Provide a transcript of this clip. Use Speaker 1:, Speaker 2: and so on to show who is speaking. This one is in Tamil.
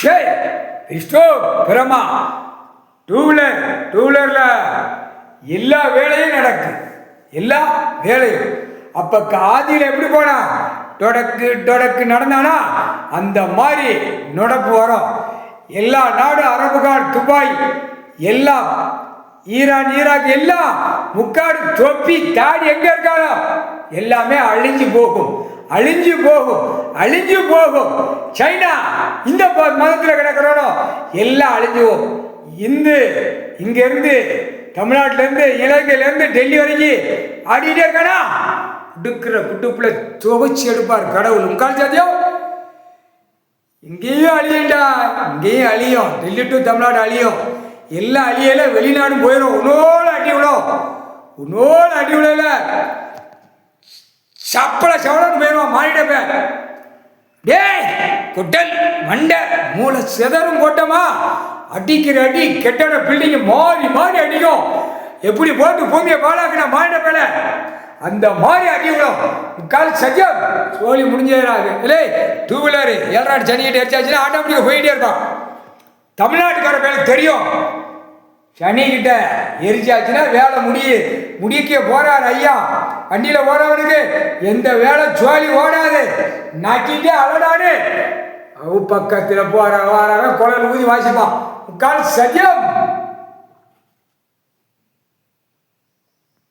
Speaker 1: ஷேய் விஷ்ணு பிரமா டூ வீலரில் எல்லா வேலையும் நடக்கு, எல்லா வேலையும். அப்போ ஆதியில் எப்படி போனா டொடக்கு நடந்தானா அந்த மாதிரி நொடப்பு வரும். எல்லா நாடு அரபுகாடு துபாய் எல்லாம் ஈரான் ஈராக் எல்லாம் முக்காடு தொப்பி தாடி எங்க இருக்காளோ எல்லாமே அழிஞ்சு போகும், அழிஞ்சு போகும், அழிஞ்சு போகும். சைனா இந்த மதத்தில் கிடக்கிறோனோ எல்லாம் அழிஞ்சு போகும். இங்க இருந்து தமிழ்நாட்டில இருந்து இலங்கையில இருந்து டெல்லி வரைக்கும் ஆடிட்டே இருக்கானா உடுக்கிற குட்டுப்புல துவச்சி எடுப்பார் கடவுள். முக்கால் சாத்தியம் இங்கேயும் அழியண்டா, இங்கேயும் அழியும். டெல்லி டு தமிழ்நாடு அழியும், எல்லாம் அழியல. வெளிநாடும் போயிடும். உன்னோட அடி விடும், உன்னோட அடி விடல சப்பள சவளன்னு போயிடுவான். மாறிட பேர் டே குட்டல் மண்டை மூளை செதறும் போட்டோமா அடிக்கிற அடி கெட்டான பில்டிங் மாறி மாறி அடிக்கும். எப்படி போட்டு பூமியை பாழாக்குனா மாறிட பேல அந்த மாதிரி அடி விடும். கால் சஜம் சோழி முடிஞ்சாது. இல்லை டூ வீலரு ஏழாடு சனிக்கிட்ட எரிச்சாச்சுன்னா ஆட்டோமேட்டிக்காக போயிட்டே இருக்கான். தமிழ்நாட்டுக்கார பேருக்கு தெரியும், சனிக்கிட்ட எரிச்சாச்சுன்னா வேலை முடிக்க போறாரு ஐயா. வண்டியில் போறவனுக்கு எந்த வேலை சோழி ஓடாது, நக்கிட்டே அலடாடு. அவ பக்கத்தில் போற வாரவன் குழல் ஊதி வாசிப்பான். கால் சஜம்